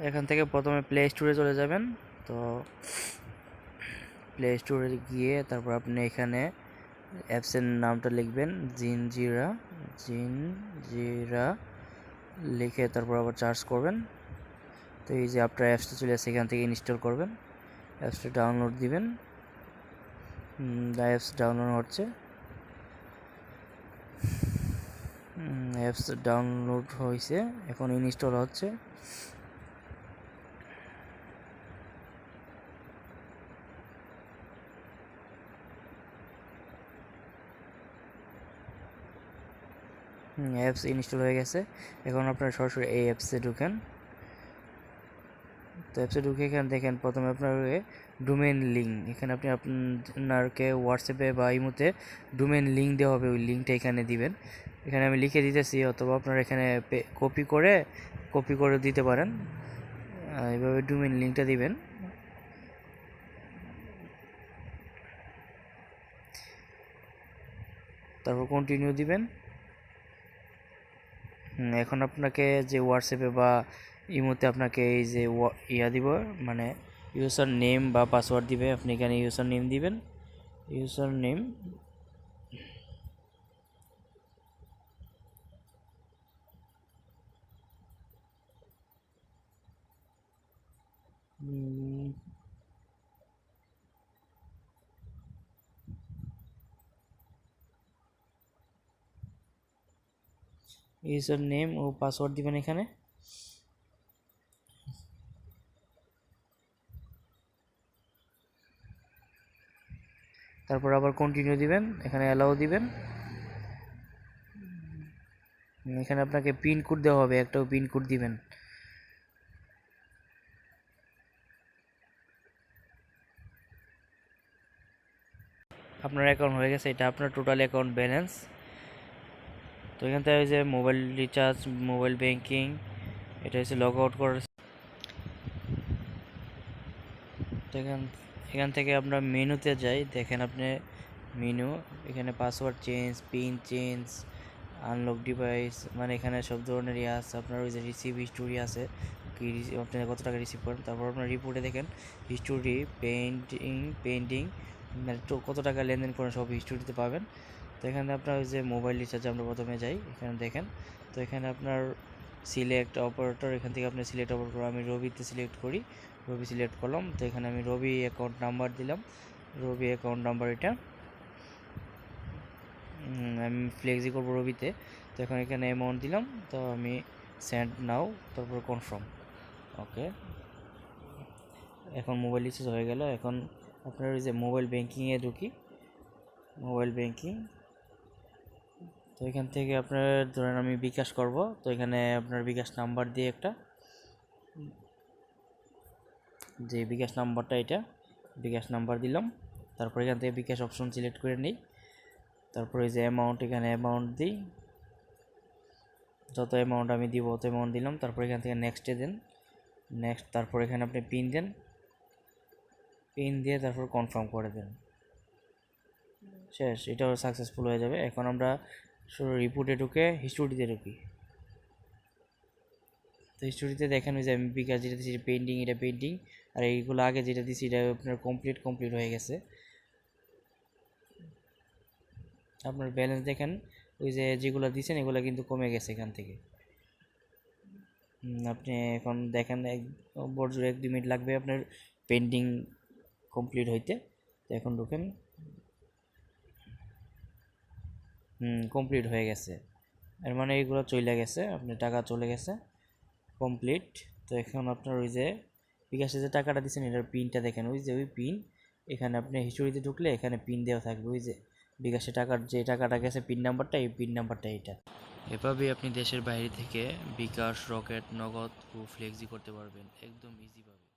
এখান থেকে প্রথমে প্লে স্টোরে চলে যাবেন। তো প্লে স্টোরে গিয়ে তারপর আপনি এখানে অ্যাপসের নামটা লিখবেন জিনজিরা লিখে তারপর আবার চার্জ করবেন। তো এই যে আপনার অ্যাপসটা চলে আসছে, এখান থেকে ইনস্টল করবেন, অ্যাপসটা ডাউনলোড দিবেন। অ্যাপস ডাউনলোড হচ্ছে, অ্যাপস ডাউনলোড হয়েছে, এখন ইনস্টল হচ্ছে। অ্যাপস ইনস্টল হয়ে গেছে। এখন আপনারা সরাসরি এই অ্যাপসে ঢুকেন। তো অ্যাপসে ঢুকে এখানে দেখেন প্রথমে আপনার ডোমেন লিঙ্ক, এখানে আপনি আপনারকে হোয়াটসঅ্যাপে বা ইমোতে ডোমেন লিঙ্ক দেওয়া হবে, ওই লিঙ্কটা এখানে দিবেন। এখানে আমি লিখে দিতেছি, অথবা আপনারা এখানে কপি করে দিতে পারেন। এইভাবে ডোমেন লিঙ্কটা দিবেন। তারপর কন্টিনিউ দিবেন। এখন আপনাকে যে হোয়াটসঅ্যাপে বা ইমোতে আপনাকে এই যে দিব, মানে ইউজার নেম বা পাসওয়ার্ড দিবে। আপনি এখানে ইউজার নেম দিবেন, ইউজার নেম ইউজার নেম ও পাসওয়ার্ড দিবেন এখানে। তারপর আবার কন্টিনিউ দিবেন, এখানে অ্যালাউ দিবেন। এখানে আপনাকে পিন কোড দেওয়া হবে, একটাও পিন কোড দিবেন। আপনার অ্যাকাউন্ট হয়ে গেছে, এটা আপনার টোটাল অ্যাকাউন্ট ব্যালেন্স। তো এখান থেকে যে মোবাইল রিচার্জ, মোবাইল ব্যাংকিং, এটা হচ্ছে লগ আউট করার। তো এখান থেকে আমরা মেনুতে যাই, দেখেন আপনি মেনু, এখানে password change, pin change, unlock device, মানে এখানে সব ধরনের আছে। আপনার ওই যে রিসিভ হিস্টোরি আছে, কি আপনি কত টাকা রিসিভ করেন। তারপর আপনার রিপোর্টে দেখেন হিস্টোরি, পেন্ডিং, মানে কত টাকা লেনদেন করেন, সব হিস্টোরিতে পাবেন। তো এখানে আপনার ওই যে মোবাইল রিচার্জে আমরা প্রথমে যাই, এখানে দেখেন। তো এখানে আপনার সিলেক্ট অপারেটর, এখান থেকে আপনি সিলেক্ট অপারেটর, আমি রবিতে সিলেক্ট করি, রবি সিলেক্ট করলাম। তো এখানে আমি রবি অ্যাকাউন্ট নাম্বার দিলাম, রবি অ্যাকাউন্ট নাম্বার এটা আমি ফ্লেক্সি করবো রবিতে। তো এখন এখানে অ্যামাউন্ট দিলাম, তো আমি সেন্ড নাও, তারপর কনফার্ম, ওকে। এখন মোবাইল রিচার্জ হয়ে গেল। এখন আপনার ওই যে মোবাইল ব্যাংকিংয়ে ঢুকি, মোবাইল ব্যাংকিং। তো এখান থেকে আপনার ধরেন আমি বিকাশ করব, তো এখানে আপনার বিকাশ নাম্বার দিয়ে একটা, যে বিকাশ নাম্বারটা এটা, বিকাশ নাম্বার দিলাম। তারপর এখান থেকে বিকাশ অপশন সিলেক্ট করে নিই। তারপরে এই যে অ্যামাউন্ট, এখানে অ্যামাউন্ট দিই, যত অ্যামাউন্ট আমি দিব অত অ্যামাউন্ট দিলাম। তারপর এখান থেকে নেক্সটে দেন, নেক্সট। তারপর এখানে আপনি পিন দেন, পিন দিয়ে তারপর কনফার্ম করে দেন, শেষ। এটাও সাকসেসফুল হয়ে যাবে। এখন আমরা শুধু রিপোর্টে ঢুকে হিস্টোরিতে ঢুকি। তো হিস্টোরিতে দেখেন ওই যে আমি বিকাশ যেটা দিচ্ছি পেন্ডিং, এটা পেন্ডিং, আর এইগুলো আগে যেটা দিচ্ছি এটা আপনার কমপ্লিট হয়ে গেছে। আপনার ব্যালেন্স দেখেন, ওই যে যেগুলো দিচ্ছেন এগুলো কিন্তু কমে গেছে এখান থেকে। আপনি এখন দেখেন বড়জোর 1-2 মিনিট লাগবে আপনার পেন্ডিং কমপ্লিট হইতে। তো এখন ঢুকেন, কমপ্লিট হয়ে গেছে, এর মানে এইগুলো চলে গেছে, আপনার টাকা চলে গেছে কমপ্লিট। তো এখন আপনার ওই যে বিকাশে যে টাকাটা দিচ্ছেন এটার পিনটা দেখেন, ওই যে ওই পিন, এখানে আপনি হিস্টোরিতে ঢুকলে এখানে পিন দেওয়া থাকবে, ওই যে বিকাশে টাকার যে টাকাটা গেছে পিন নাম্বারটা, এই পিন নাম্বারটা এটা। এভাবেই আপনি দেশের বাইরে থেকে বিকাশ, রকেট, নগদ ও ফ্লেক্সি করতে পারবেন একদম ইজিভাবে।